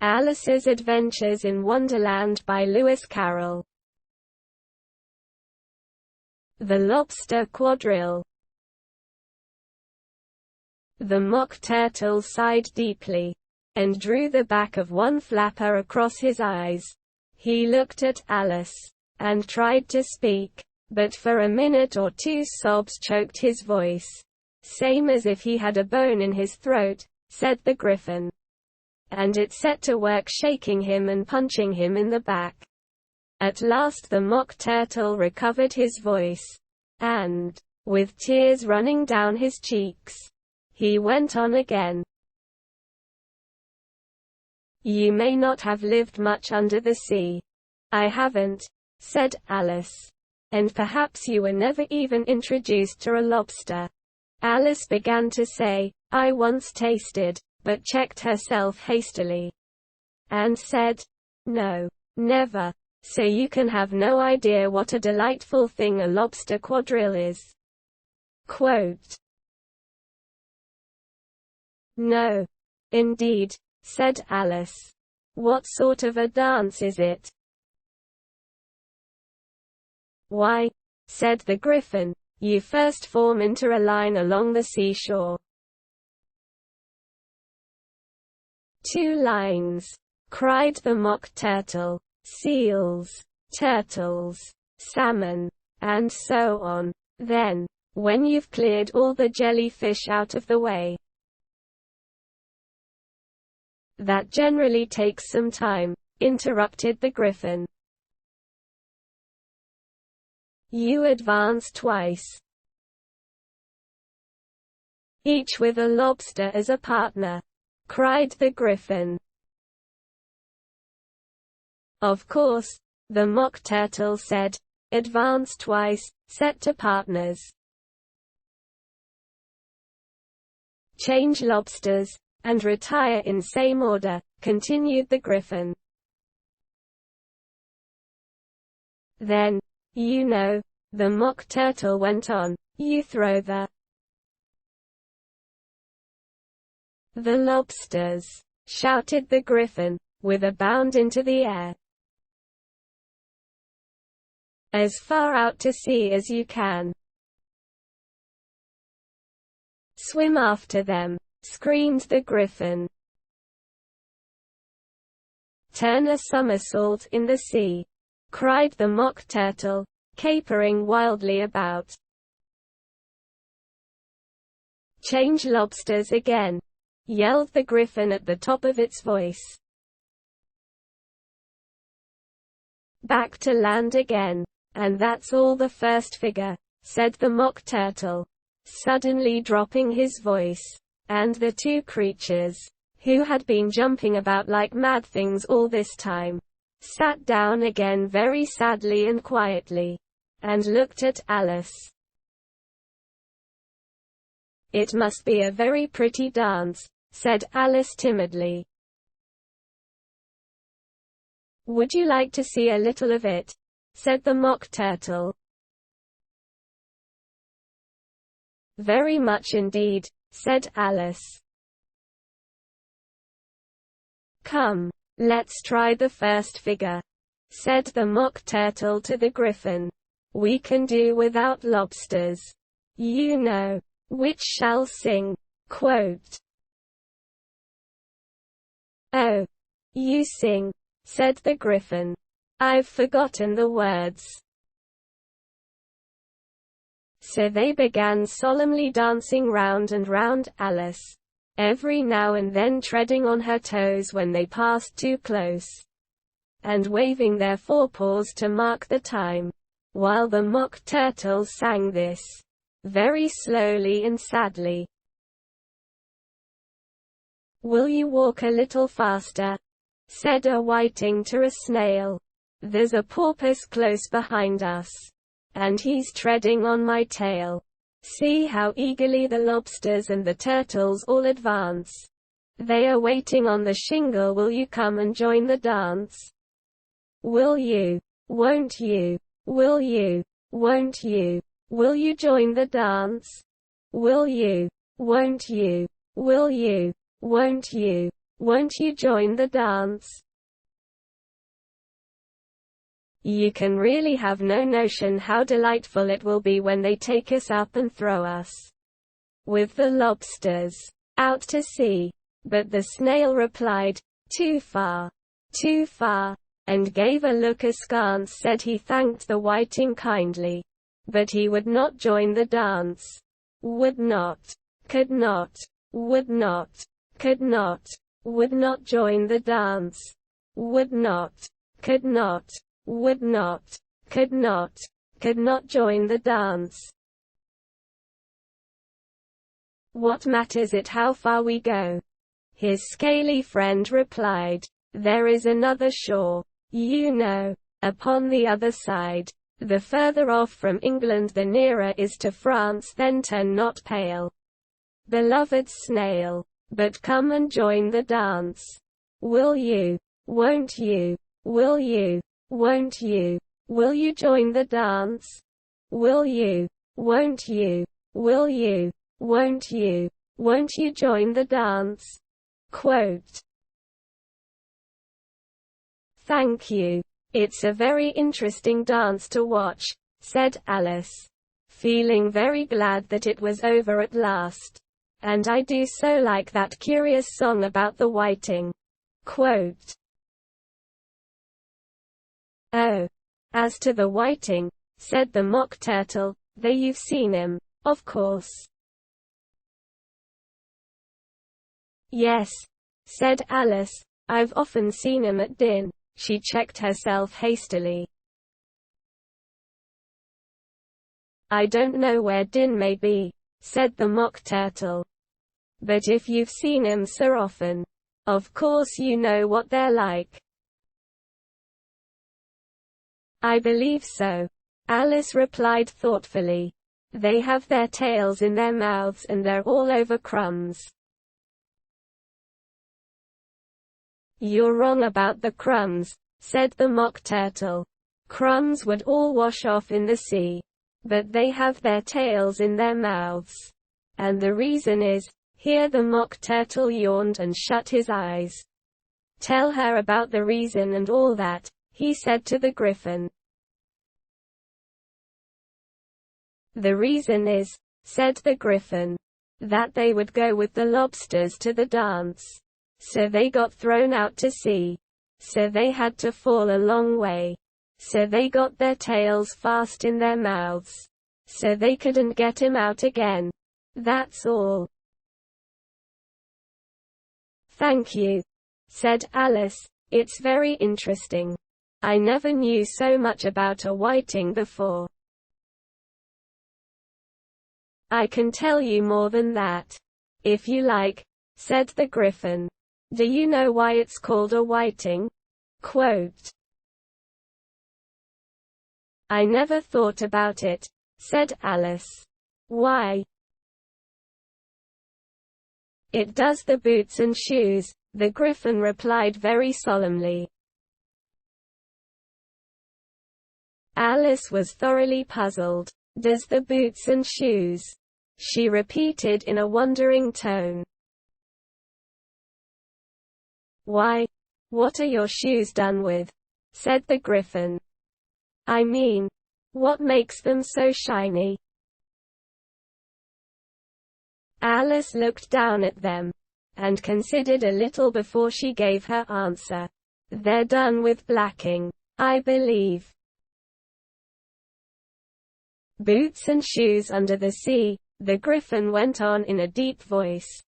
Alice's Adventures in Wonderland by Lewis Carroll. The Lobster Quadrille. The Mock Turtle sighed deeply, and drew the back of one flapper across his eyes. He looked at Alice, and tried to speak, but for a minute or two sobs choked his voice. "Same as if he had a bone in his throat," said the Griffin. And it set to work shaking him and punching him in the back. At last the Mock Turtle recovered his voice, and, with tears running down his cheeks, he went on again. "You may not have lived much under the sea." "I haven't," said Alice. "And perhaps you were never even introduced to a lobster." Alice began to say, "I once tasted," but checked herself hastily, and said, "No, never. So you can have no idea what a delightful thing a lobster quadrille is." Quote. "No. Indeed," said Alice. "What sort of a dance is it?" "Why," said the Griffin, "you first form into a line along the seashore." "Two lines," cried the Mock Turtle. "Seals, turtles, salmon, and so on. Then, when you've cleared all the jellyfish out of the way." "That generally takes some time," interrupted the Griffin. "You advance twice, each with a lobster as a partner," cried the Griffin. "Of course," the Mock Turtle said. "Advance twice, set to partners. Change lobsters, and retire in same order," continued the Griffin. "Then, you know," the Mock Turtle went on, "you throw the lobsters," shouted the Griffin, with a bound into the air. "As far out to sea as you can. Swim after them," screamed the Griffin. "Turn a somersault in the sea," cried the Mock Turtle, capering wildly about. "Change lobsters again," yelled the Griffin at the top of its voice. "Back to land again. And that's all the first figure," said the Mock Turtle, suddenly dropping his voice. And the two creatures, who had been jumping about like mad things all this time, sat down again very sadly and quietly, and looked at Alice. "It must be a very pretty dance," said Alice timidly. "Would you like to see a little of it?" said the Mock Turtle. "Very much indeed," said Alice. "Come, let's try the first figure," said the Mock Turtle to the Griffin. "We can do without lobsters, you know. Which shall sing?" Quote. "Oh, you sing," said the Griffin. "I've forgotten the words." So they began solemnly dancing round and round Alice, every now and then treading on her toes when they passed too close, and waving their forepaws to mark the time, while the Mock Turtle sang this, very slowly and sadly. "Will you walk a little faster?" said a whiting to a snail. "There's a porpoise close behind us, and he's treading on my tail. See how eagerly the lobsters and the turtles all advance. They are waiting on the shingle. Will you come and join the dance? Will you? Won't you? Will you? Won't you? Will you join the dance? Will you? Won't you? Will you? Won't you? Won't you join the dance? You can really have no notion how delightful it will be when they take us up and throw us with the lobsters out to sea. But the snail replied, too far, and gave a look askance. Said he thanked the whiting kindly, but he would not join the dance. Would not, could not, would not, could not, would not join the dance. Would not, could not, would not, could not join the dance. What matters it how far we go? His scaly friend replied, there is another shore, you know, upon the other side. The further off from England the nearer is to France. Then turn not pale, beloved snail, but come and join the dance. Will you, won't you, will you, won't you, will you join the dance? Will you, won't you, will you, won't you join the dance? Quote. Thank you. It's a very interesting dance to watch, said Alice, feeling very glad that it was over at last. And I do so like that curious song about the whiting. Quote. Oh. As to the whiting, said the Mock Turtle, you've seen him, of course. Yes, said Alice, I've often seen him at din. She checked herself hastily. I don't know where din may be, said the Mock Turtle. But if you've seen him so often, of course you know what they're like. I believe so, Alice replied thoughtfully. They have their tails in their mouths and they're all over crumbs. You're wrong about the crumbs, said the Mock Turtle. Crumbs would all wash off in the sea. But they have their tails in their mouths. And the reason is, here the Mock Turtle yawned and shut his eyes. Tell her about the reason and all that, he said to the Griffin. The reason is, said the Griffin, that they would go with the lobsters to the dance. So they got thrown out to sea. So they had to fall a long way. So they got their tails fast in their mouths. So they couldn't get him out again. That's all. Thank you, said Alice. It's very interesting. I never knew so much about a whiting before. I can tell you more than that, if you like, said the Griffin. Do you know why it's called a whiting? Quote. I never thought about it, said Alice. Why? It does the boots and shoes, the Griffin replied very solemnly. Alice was thoroughly puzzled. Does the boots and shoes? She repeated in a wondering tone. Why, what are your shoes done with? Said the Griffin. I mean, what makes them so shiny? Alice looked down at them, and considered a little before she gave her answer. They're done with blacking, I believe. Boots and shoes under the sea, the Griffin went on in a deep voice,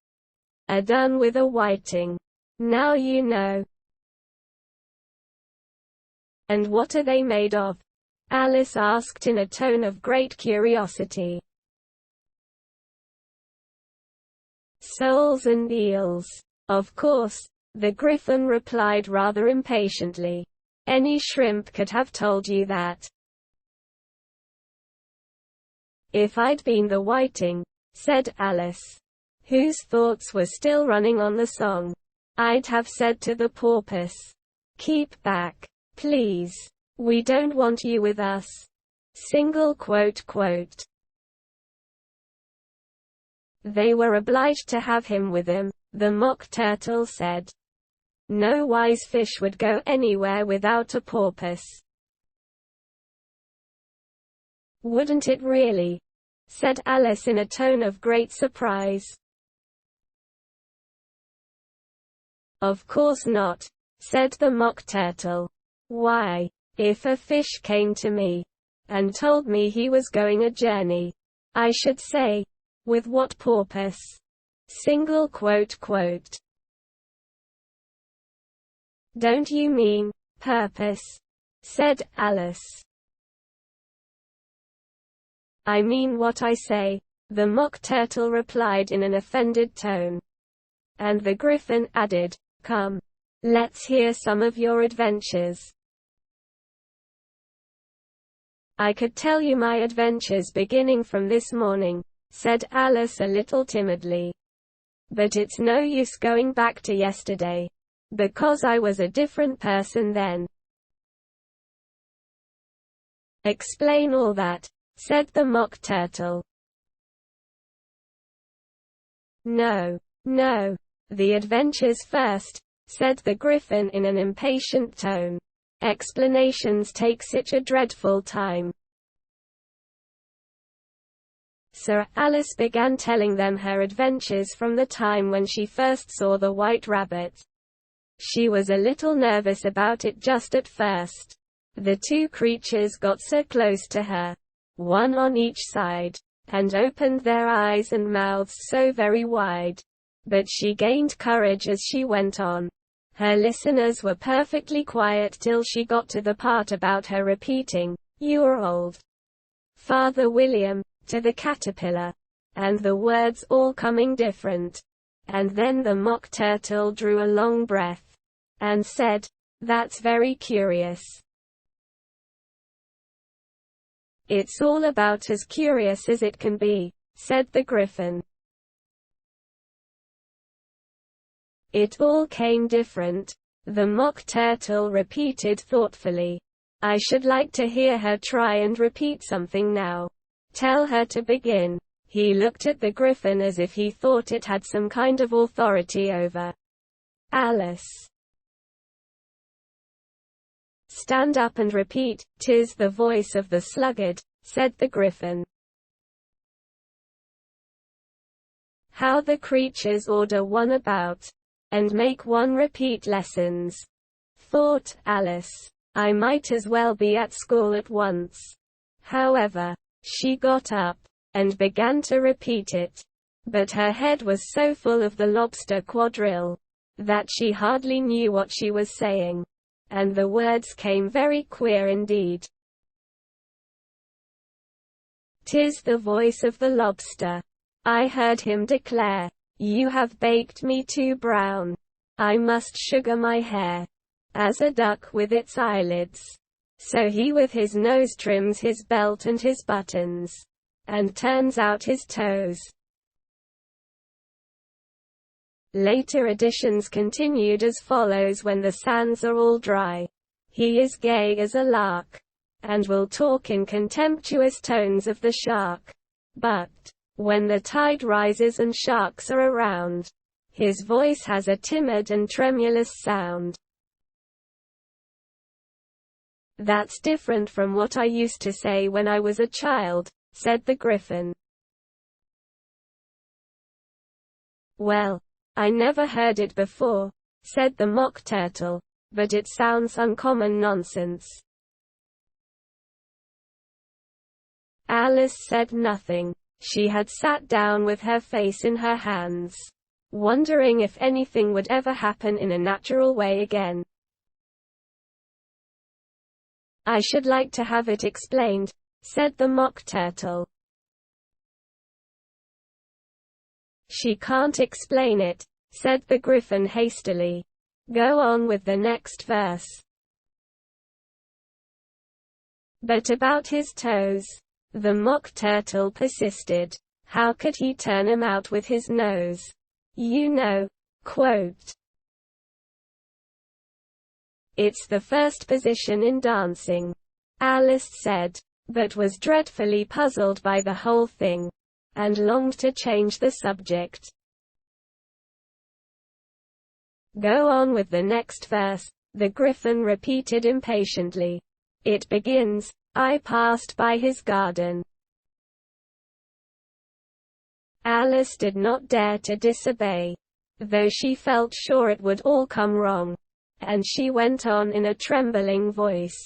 are done with a whiting. Now you know. And what are they made of? Alice asked in a tone of great curiosity. Soles and eels. Of course, the Griffin replied rather impatiently. Any shrimp could have told you that. If I'd been the whiting, said Alice, whose thoughts were still running on the song, I'd have said to the porpoise, keep back, please. We don't want you with us. Single quote quote. They were obliged to have him with them, the Mock Turtle said. No wise fish would go anywhere without a porpoise. Wouldn't it really? Said Alice in a tone of great surprise. Of course not, said the Mock Turtle. Why, if a fish came to me and told me he was going a journey, I should say, with what purpose? Don't you mean purpose? Said Alice. I mean what I say, the Mock Turtle replied in an offended tone. And the Gryphon added, Come, let's hear some of your adventures. I could tell you my adventures beginning from this morning, said Alice a little timidly. But it's no use going back to yesterday, because I was a different person then. Explain all that, said the Mock Turtle. No, the adventures first, said the Gryphon in an impatient tone. Explanations take such a dreadful time. So Alice began telling them her adventures from the time when she first saw the white rabbit. She was a little nervous about it just at first. The two creatures got so close to her, one on each side, and opened their eyes and mouths so very wide. But she gained courage as she went on. Her listeners were perfectly quiet till she got to the part about her repeating, "You're old, Father William," to the caterpillar, and the words all coming different. And then the Mock Turtle drew a long breath, and said, "That's very curious." "It's all about as curious as it can be," said the Gryphon. "It all came different," the Mock Turtle repeated thoughtfully. "I should like to hear her try and repeat something now. Tell her to begin." He looked at the Gryphon as if he thought it had some kind of authority over Alice. "Stand up and repeat, 'Tis the voice of the sluggard," said the Gryphon. How the creatures order one about, and make one repeat lessons, thought Alice. I might as well be at school at once. However, she got up, and began to repeat it. But her head was so full of the Lobster Quadrille, that she hardly knew what she was saying. And the words came very queer indeed. "'Tis the voice of the lobster. I heard him declare, you have baked me too brown. I must sugar my hair, as a duck with its eyelids. So he with his nose trims his belt and his buttons, and turns out his toes." Later editions continued as follows: "When the sands are all dry, he is gay as a lark, and will talk in contemptuous tones of the shark. But when the tide rises and sharks are around, his voice has a timid and tremulous sound." "That's different from what I used to say when I was a child," said the Gryphon. "Well, I never heard it before," said the Mock Turtle, "but it sounds uncommon nonsense." Alice said nothing. She had sat down with her face in her hands, wondering if anything would ever happen in a natural way again. "I should like to have it explained," said the Mock Turtle. "She can't explain it," said the Gryphon hastily. "Go on with the next verse." "But about his toes," the Mock Turtle persisted. "How could he turn 'em out with his nose? You know, quote. It's the first position in dancing," Alice said, but was dreadfully puzzled by the whole thing, and longed to change the subject. Go on with the next verse, the Griffin repeated impatiently. It begins, I passed by his garden. Alice did not dare to disobey, though she felt sure it would all come wrong, and she went on in a trembling voice.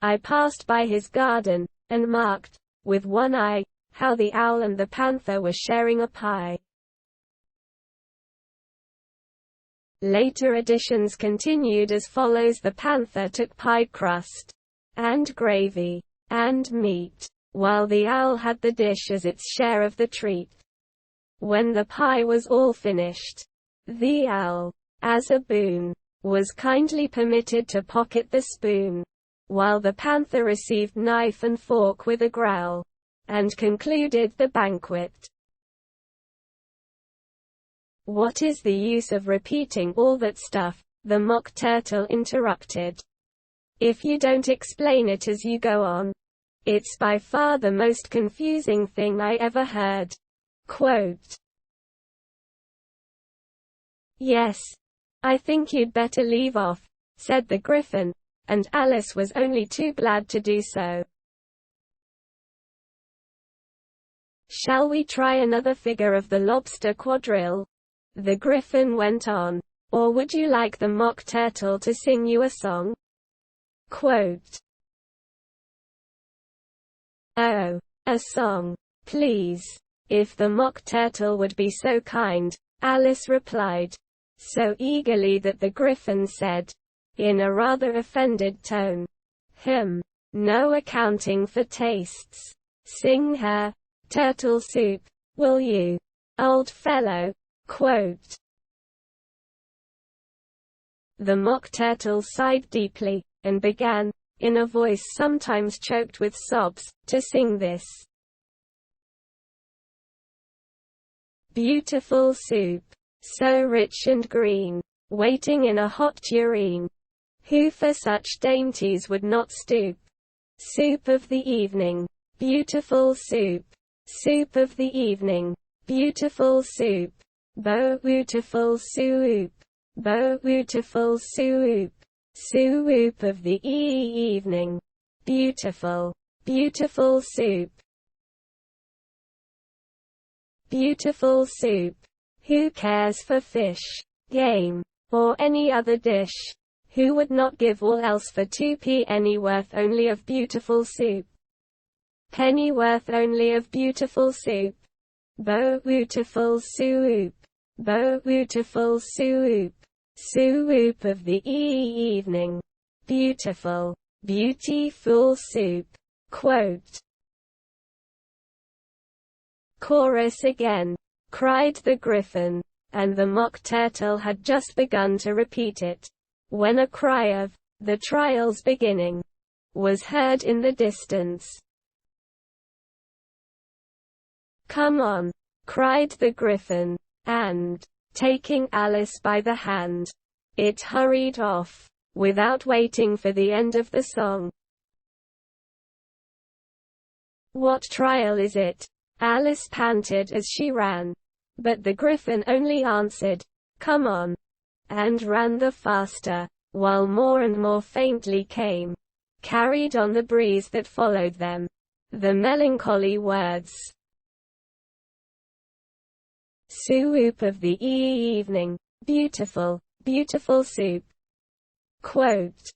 I passed by his garden, and marked, with one eye, how the owl and the panther were sharing a pie. Later editions continued as follows: the panther took pie crust, and gravy, and meat, while the owl had the dish as its share of the treat. When the pie was all finished, the owl, as a boon, was kindly permitted to pocket the spoon, while the panther received knife and fork with a growl, and concluded the banquet. What is the use of repeating all that stuff? The Mock Turtle interrupted. If you don't explain it as you go on, it's by far the most confusing thing I ever heard. Quote. Yes. I think you'd better leave off, said the Griffin, and Alice was only too glad to do so. Shall we try another figure of the Lobster quadrille? The Griffin went on. Or would you like the Mock Turtle to sing you a song? Quote. Oh, a song, please. If the Mock Turtle would be so kind, Alice replied, so eagerly that the Griffin said, in a rather offended tone, no accounting for tastes. Sing her turtle soup, will you, old fellow? Quote. The Mock Turtle sighed deeply, and began, in a voice sometimes choked with sobs, to sing this. Beautiful soup, so rich and green, waiting in a hot tureen. Who for such dainties would not stoop? Soup of the evening, beautiful soup. Soup of the evening, beautiful soup. Beautiful soup. Beautiful soup. Soup of the evening, beautiful. Beautiful soup. Beautiful soup. Who cares for fish, game, or any other dish? Who would not give all else for 2p pennyworth only of beautiful soup? Pennyworth only of beautiful soup. Beautiful soup. Beautiful soup. Soup of the evening. Beautiful. Beautiful soup. Quote. Chorus again, cried the Griffin, and the Mock Turtle had just begun to repeat it, when a cry of, the trial's beginning, was heard in the distance. Come on, cried the Griffin, and, taking Alice by the hand, it hurried off, without waiting for the end of the song. What trial is it? Alice panted as she ran. But the Griffin only answered, come on, and ran the faster, while more and more faintly came, carried on the breeze that followed them, the melancholy words. Soup of the evening, beautiful, beautiful soup. Quote.